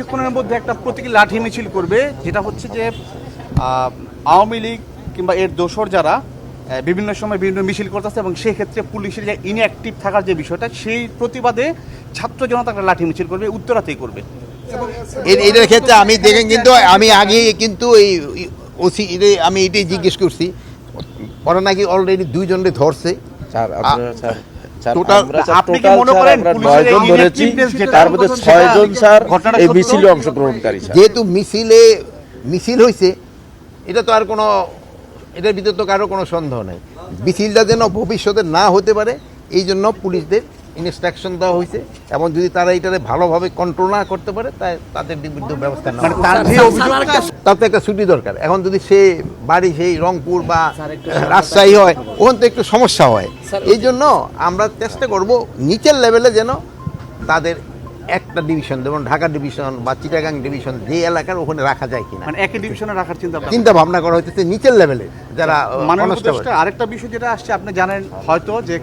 কিছুক্ষণের মধ্যে একটা প্রতীকী লাঠি মিছিল করবে, যেটা হচ্ছে যে আওয়ামী লীগ কিংবা এর দোসর যারা বিভিন্ন সময় বিভিন্ন মিছিল করতেছে এবং সেই ক্ষেত্রে পুলিশের যে ইনঅ্যাক্টিভ থাকার যে বিষয়টা, সেই প্রতিবাদে ছাত্র জনতা একটা লাঠি মিছিল করবে, উত্তরাতেই করবে। এটার ক্ষেত্রে আমি দেখেন, কিন্তু আমি আগে কিন্তু এই ওসি আমি এটাই জিজ্ঞেস করছি, ওরা নাকি অলরেডি 2 জনকে ধরছে। স্যার আপনারা স্যার টোটাল আপনি কি মনে করেন আমরা পুলিশের 9 জন এই ধরেছি, inactiveness যেটা, তার মধ্যে 6 জন স্যার ঘটনাটা এই সত্য? মিছিলে অংশগ্রহণকারী স্যার। যেহেতু মিছিল হয়েছে, এটা তো আর কোনো, এটার ভিতরে তো কারো কোনো সন্দেহ নেই। মিছিলটা যেন ভবিষ্যতে না হতে পারে এই জন্য পুলিশদের ইনস্ট্রাকশন দেওয়া হয়েছে, এবং যদি তারা এটাকে ভালোভাবে কন্ট্রোল না করতে পারে তাই তাদের বিরুদ্ধে ব্যবস্থা নেওয়া মানে হবে। তার যে অভিযোগটা, তার তো একটা ছুটি দরকার। এখন যদি সে বাড়ি সেই রংপুর বা রাজশাহী হয়, ওখান তো একটু সমস্যা হয়। এই জন্য আমরা চেষ্টা করব নিচের লেভেলে যেন তাদের একটা ডিভিশন, যেমন ঢাকা ডিভিশন বা চিটাগাং ডিভিশন, যে এলাকার ওখানে রাখা যায় কিনা মানে একই ডিভিশনে রাখার চিন্তা ভাবনা করা হইতেছে নিচের লেভেলে যারা মাননীয় কনস্টেবল। উপদেষ্টা, আরেকটা বিষয় যেটা আসছে আপনি জানেন হয়তো, যে